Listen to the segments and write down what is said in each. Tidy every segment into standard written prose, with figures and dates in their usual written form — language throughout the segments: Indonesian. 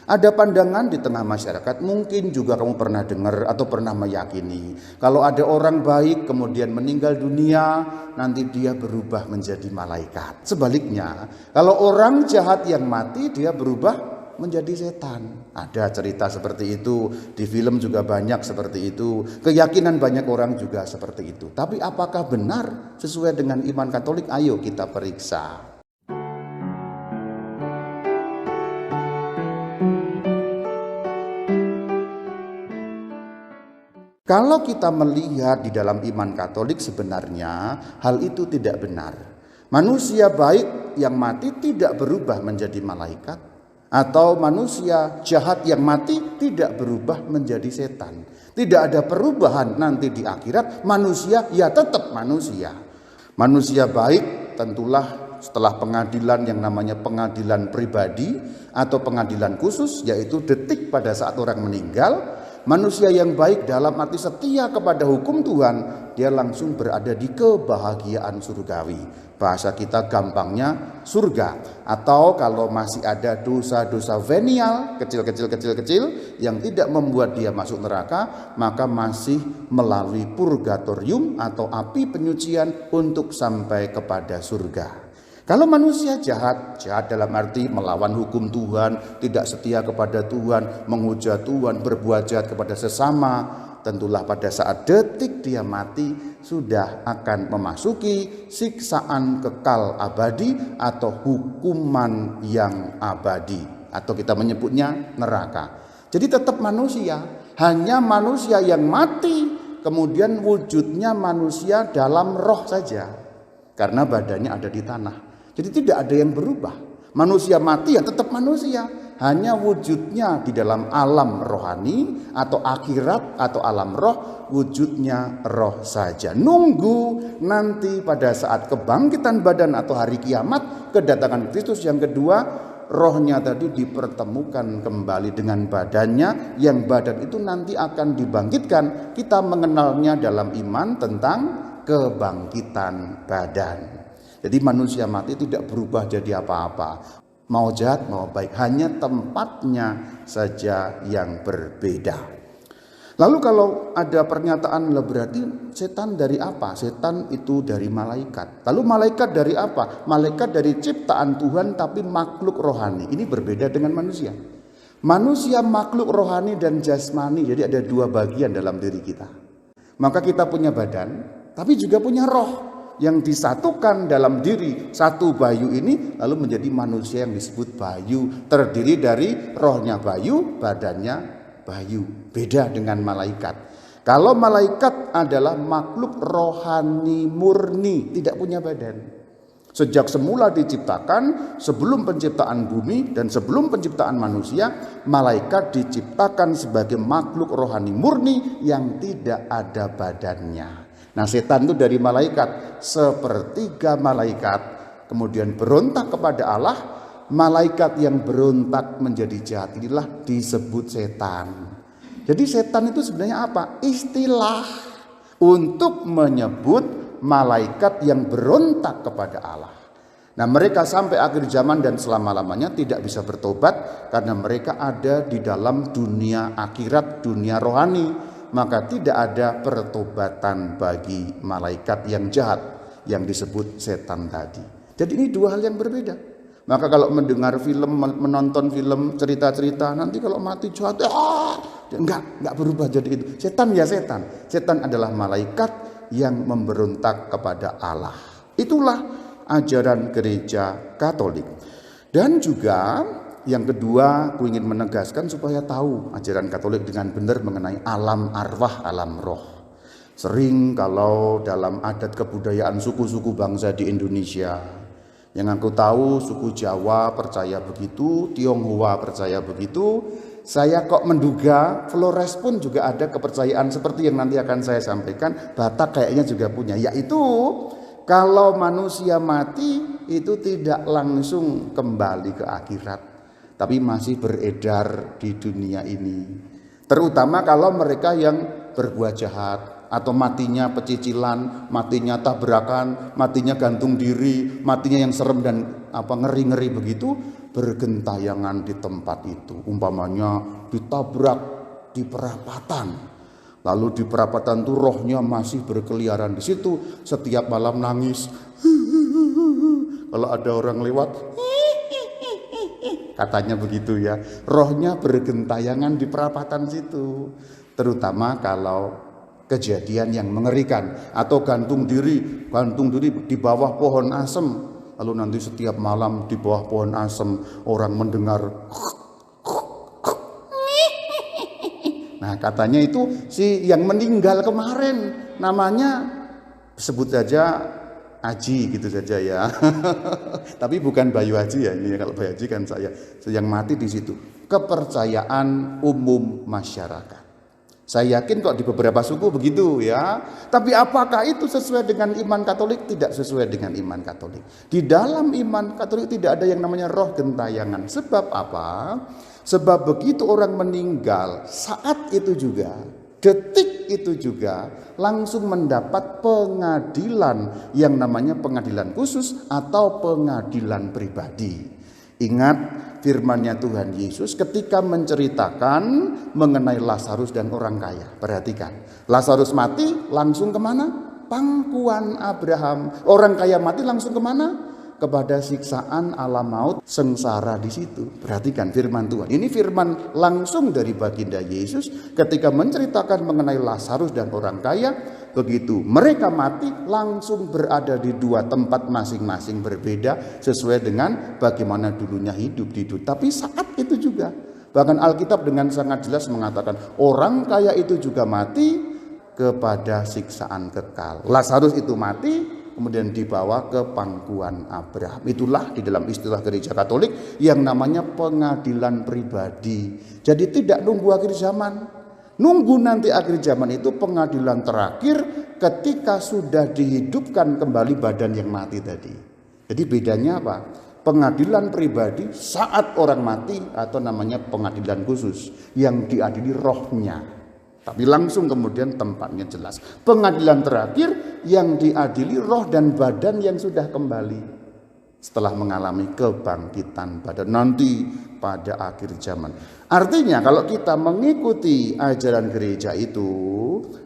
Ada pandangan di tengah masyarakat, mungkin juga kamu pernah dengar atau pernah meyakini, kalau ada orang baik kemudian meninggal dunia, nanti dia berubah menjadi malaikat. Sebaliknya, kalau orang jahat yang mati, dia berubah menjadi setan. Ada cerita seperti itu, di film juga banyak seperti itu, keyakinan banyak orang juga seperti itu. Tapi apakah benar sesuai dengan iman Katolik? Ayo kita periksa. Kalau kita melihat di dalam iman Katolik, sebenarnya hal itu tidak benar. Manusia baik yang mati tidak berubah menjadi malaikat, atau manusia jahat yang mati tidak berubah menjadi setan. Tidak ada perubahan nanti di akhirat, manusia ya tetap manusia. Manusia baik tentulah setelah pengadilan yang namanya pengadilan pribadi atau pengadilan khusus, yaitu detik pada saat orang meninggal. Manusia yang baik dalam arti setia kepada hukum Tuhan, dia langsung berada di kebahagiaan surgawi. Bahasa kita gampangnya surga. Atau kalau masih ada dosa-dosa venial, kecil yang tidak membuat dia masuk neraka, maka masih melalui purgatorium atau api penyucian untuk sampai kepada surga. Kalau manusia jahat dalam arti melawan hukum Tuhan, tidak setia kepada Tuhan, menghujat Tuhan, berbuat jahat kepada sesama, tentulah pada saat detik dia mati sudah akan memasuki siksaan kekal abadi atau hukuman yang abadi, atau kita menyebutnya neraka. Jadi tetap manusia, hanya manusia yang mati kemudian wujudnya manusia dalam roh saja, karena badannya ada di tanah. Jadi tidak ada yang berubah. Manusia mati ya tetap manusia, hanya wujudnya di dalam alam rohani atau akhirat atau alam roh, wujudnya roh saja. Nunggu nanti pada saat kebangkitan badan atau hari kiamat, kedatangan Kristus yang kedua, rohnya tadi dipertemukan kembali dengan badannya, yang badan itu nanti akan dibangkitkan. Kita mengenalnya dalam iman tentang kebangkitan badan. Jadi manusia mati tidak berubah jadi apa-apa, mau jahat mau baik, hanya tempatnya saja yang berbeda. Lalu kalau ada pernyataan, berarti setan dari apa? Setan itu dari malaikat. Lalu malaikat dari apa? Malaikat dari ciptaan Tuhan tapi makhluk rohani. Ini berbeda dengan manusia. Manusia makhluk rohani dan jasmani, jadi ada dua bagian dalam diri kita. Maka kita punya badan tapi juga punya roh yang disatukan dalam diri satu Bayu ini, lalu menjadi manusia yang disebut Bayu, terdiri dari rohnya Bayu, badannya Bayu. Beda dengan malaikat. Kalau malaikat adalah makhluk rohani murni, tidak punya badan. Sejak semula diciptakan, sebelum penciptaan bumi dan sebelum penciptaan manusia, malaikat diciptakan sebagai makhluk rohani murni yang tidak ada badannya. Nah, setan itu dari malaikat, sepertiga malaikat kemudian berontak kepada Allah. Malaikat yang berontak menjadi jahat inilah disebut setan. Jadi setan itu sebenarnya apa? Istilah untuk menyebut malaikat yang berontak kepada Allah. Nah, mereka sampai akhir zaman dan selama-lamanya tidak bisa bertobat karena mereka ada di dalam dunia akhirat, dunia rohani. Maka tidak ada pertobatan bagi malaikat yang jahat yang disebut setan tadi. Jadi ini dua hal yang berbeda. Maka kalau mendengar film, menonton film, cerita-cerita, nanti kalau mati jahat, enggak berubah jadi itu. Setan ya setan. Setan adalah malaikat yang memberontak kepada Allah. Itulah ajaran gereja Katolik. Dan juga yang kedua, aku ingin menegaskan supaya tahu ajaran Katolik dengan benar mengenai alam arwah, alam roh. Sering kalau dalam adat kebudayaan suku-suku bangsa di Indonesia, yang aku tahu suku Jawa percaya begitu, Tionghoa percaya begitu, saya kok menduga Flores pun juga ada kepercayaan seperti yang nanti akan saya sampaikan. Batak kayaknya juga punya, yaitu kalau manusia mati itu tidak langsung kembali ke akhirat, tapi masih beredar di dunia ini. Terutama kalau mereka yang berbuat jahat atau matinya pecicilan, matinya tabrakan, matinya gantung diri, matinya yang serem dan ngeri-ngeri begitu, bergentayangan di tempat itu. Umpamanya ditabrak di perapatan. Lalu di perapatan itu rohnya masih berkeliaran di situ, setiap malam nangis. Kalau ada orang lewat, katanya begitu ya. Rohnya bergentayangan di perapatan situ. Terutama kalau kejadian yang mengerikan atau gantung diri di bawah pohon asem. Lalu nanti setiap malam di bawah pohon asem orang mendengar. Nah, katanya itu si yang meninggal kemarin, namanya sebut saja Aji gitu saja ya. Tapi bukan Bayu Haji ya ini. Kalau Bayu Haji kan saya yang mati di situ. Kepercayaan umum masyarakat. Saya yakin kok di beberapa suku begitu ya. Tapi apakah itu sesuai dengan iman Katolik? Tidak sesuai dengan iman Katolik. Di dalam iman Katolik tidak ada yang namanya roh gentayangan. Sebab apa? Sebab begitu orang meninggal, saat itu juga, detik itu juga langsung mendapat pengadilan yang namanya pengadilan khusus atau pengadilan pribadi. Ingat firman-Nya Tuhan Yesus ketika menceritakan mengenai Lazarus dan orang kaya. Perhatikan, Lazarus mati langsung kemana? Pangkuan Abraham. Orang kaya mati langsung kemana? Kepada siksaan alam maut, sengsara di situ. Perhatikan firman Tuhan. Ini firman langsung dari baginda Yesus ketika menceritakan mengenai Lazarus dan orang kaya. Begitu mereka mati langsung berada di dua tempat masing-masing berbeda sesuai dengan bagaimana dulunya hidup di dunia. Tapi saat itu juga, bahkan Alkitab dengan sangat jelas mengatakan orang kaya itu juga mati kepada siksaan kekal. Lazarus itu mati kemudian dibawa ke pangkuan Abraham. Itulah di dalam istilah gereja Katolik yang namanya pengadilan pribadi. Jadi tidak nunggu akhir zaman. Nunggu nanti akhir zaman itu pengadilan terakhir ketika sudah dihidupkan kembali badan yang mati tadi. Jadi bedanya apa? Pengadilan pribadi saat orang mati atau namanya pengadilan khusus yang diadili rohnya. Tapi langsung kemudian tempatnya jelas. Pengadilan terakhir yang diadili roh dan badan yang sudah kembali setelah mengalami kebangkitan badan nanti pada akhir zaman. Artinya kalau kita mengikuti ajaran gereja itu,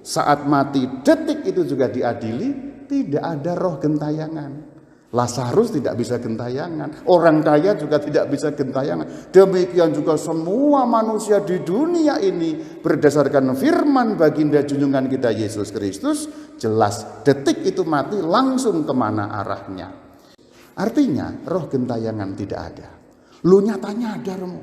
saat mati detik itu juga diadili, tidak ada roh gentayangan. Lazarus tidak bisa gentayangan, orang kaya juga tidak bisa gentayangan. Demikian juga semua manusia di dunia ini berdasarkan firman baginda junjungan kita Yesus Kristus, jelas detik itu mati langsung kemana arahnya. Artinya roh gentayangan tidak ada. Lu nyatanya ada, Romo.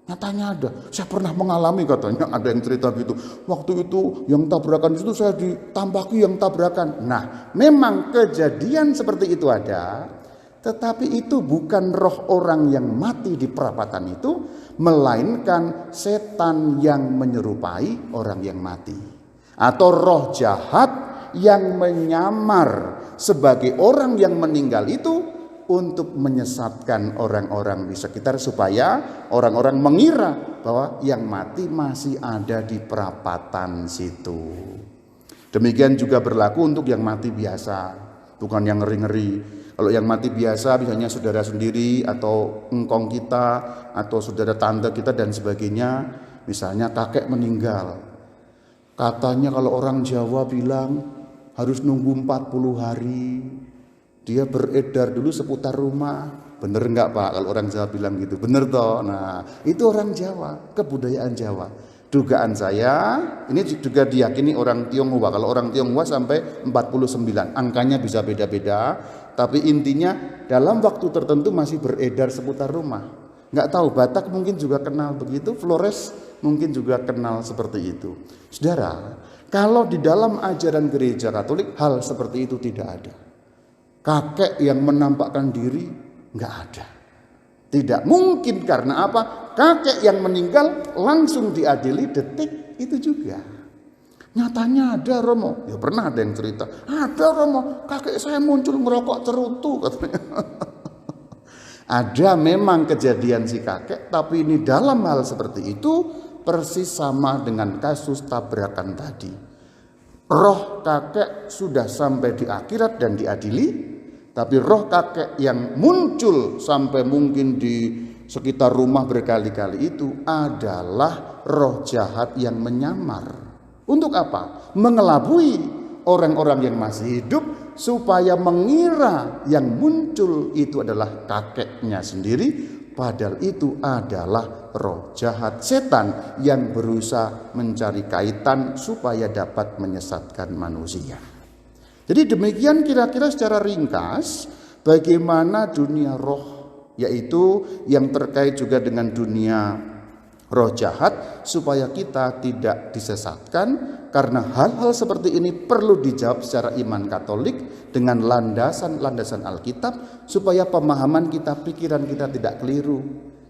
Nyatanya ada. Saya pernah mengalami katanya, ada yang cerita gitu. Waktu itu yang tabrakan itu saya ditambaki yang tabrakan. Nah, memang kejadian seperti itu ada. Tetapi itu bukan roh orang yang mati di perapatan itu, melainkan setan yang menyerupai orang yang mati. Atau roh jahat yang menyamar sebagai orang yang meninggal itu untuk menyesatkan orang-orang di sekitar supaya orang-orang mengira bahwa yang mati masih ada di perapatan situ. Demikian juga berlaku untuk yang mati biasa, bukan yang ngeri-ngeri. Kalau yang mati biasa misalnya saudara sendiri atau engkong kita atau saudara tante kita dan sebagainya, misalnya kakek meninggal. Katanya kalau orang Jawa bilang harus nunggu 40 hari. Dia beredar dulu seputar rumah. Bener enggak Pak kalau orang Jawa bilang gitu? Bener toh. Nah itu orang Jawa, kebudayaan Jawa. Dugaan saya ini juga diyakini orang Tionghoa. Kalau orang Tionghoa sampai 49. Angkanya bisa beda-beda. Tapi intinya dalam waktu tertentu masih beredar seputar rumah. Enggak tahu, Batak mungkin juga kenal begitu. Flores mungkin juga kenal seperti itu. Saudara, kalau di dalam ajaran gereja Katolik hal seperti itu tidak ada. Kakek yang menampakkan diri enggak ada. Tidak mungkin, karena apa? Kakek yang meninggal langsung diadili detik itu juga. Nyatanya ada, Romo. Ya pernah ada yang cerita. Ada, Romo, kakek saya muncul merokok cerutu katanya. Ada memang kejadian si kakek, tapi ini dalam hal seperti itu persis sama dengan kasus tabrakan tadi. Roh kakek sudah sampai di akhirat dan diadili, tapi roh kakek yang muncul sampai mungkin di sekitar rumah berkali-kali itu adalah roh jahat yang menyamar. Untuk apa? Mengelabui orang-orang yang masih hidup supaya mengira yang muncul itu adalah kakeknya sendiri, padahal itu adalah roh jahat setan yang berusaha mencari kaitan supaya dapat menyesatkan manusia. Jadi demikian kira-kira secara ringkas bagaimana dunia roh, yaitu yang terkait juga dengan dunia roh jahat, supaya kita tidak disesatkan. Karena hal-hal seperti ini perlu dijawab secara iman Katolik dengan landasan-landasan Alkitab, supaya pemahaman kita, pikiran kita tidak keliru.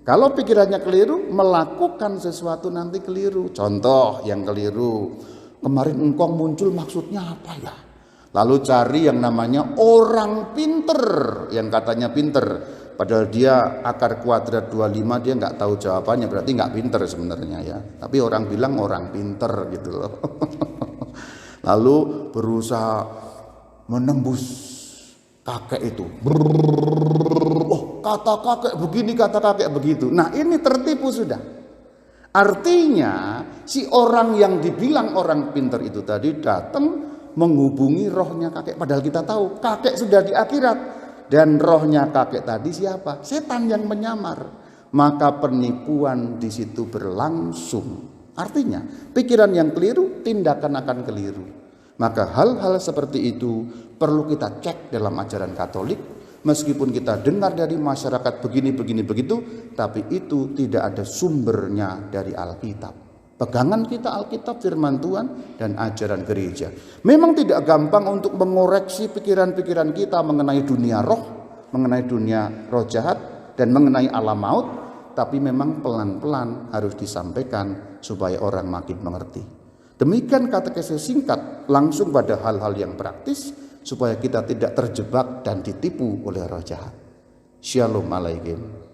Kalau pikirannya keliru, melakukan sesuatu nanti keliru. Contoh yang keliru, kemarin engkong muncul maksudnya apa ya? Lalu cari yang namanya orang pinter, yang katanya pinter, padahal dia akar kuadrat 25 dia nggak tahu jawabannya, berarti nggak pinter sebenarnya ya. Tapi orang bilang orang pinter gitu loh. Lalu berusaha menembus kakek itu. Oh, kata kakek begini, kata kakek begitu. Nah, ini tertipu sudah. Artinya si orang yang dibilang orang pinter itu tadi datang menghubungi rohnya kakek, padahal kita tahu kakek sudah di akhirat dan rohnya kakek tadi siapa? Setan yang menyamar. Maka penipuan di situ berlangsung. Artinya pikiran yang keliru, tindakan akan keliru. Maka hal-hal seperti itu perlu kita cek dalam ajaran Katolik. Meskipun kita dengar dari masyarakat begini begitu, tapi itu tidak ada sumbernya dari Alkitab. Pegangan kita Alkitab, firman Tuhan, dan ajaran gereja. Memang tidak gampang untuk mengoreksi pikiran-pikiran kita mengenai dunia roh, mengenai dunia roh jahat, dan mengenai alam maut. Tapi memang pelan-pelan harus disampaikan supaya orang makin mengerti. Demikian katekese singkat langsung pada hal-hal yang praktis, supaya kita tidak terjebak dan ditipu oleh roh jahat. Shalom alaikum.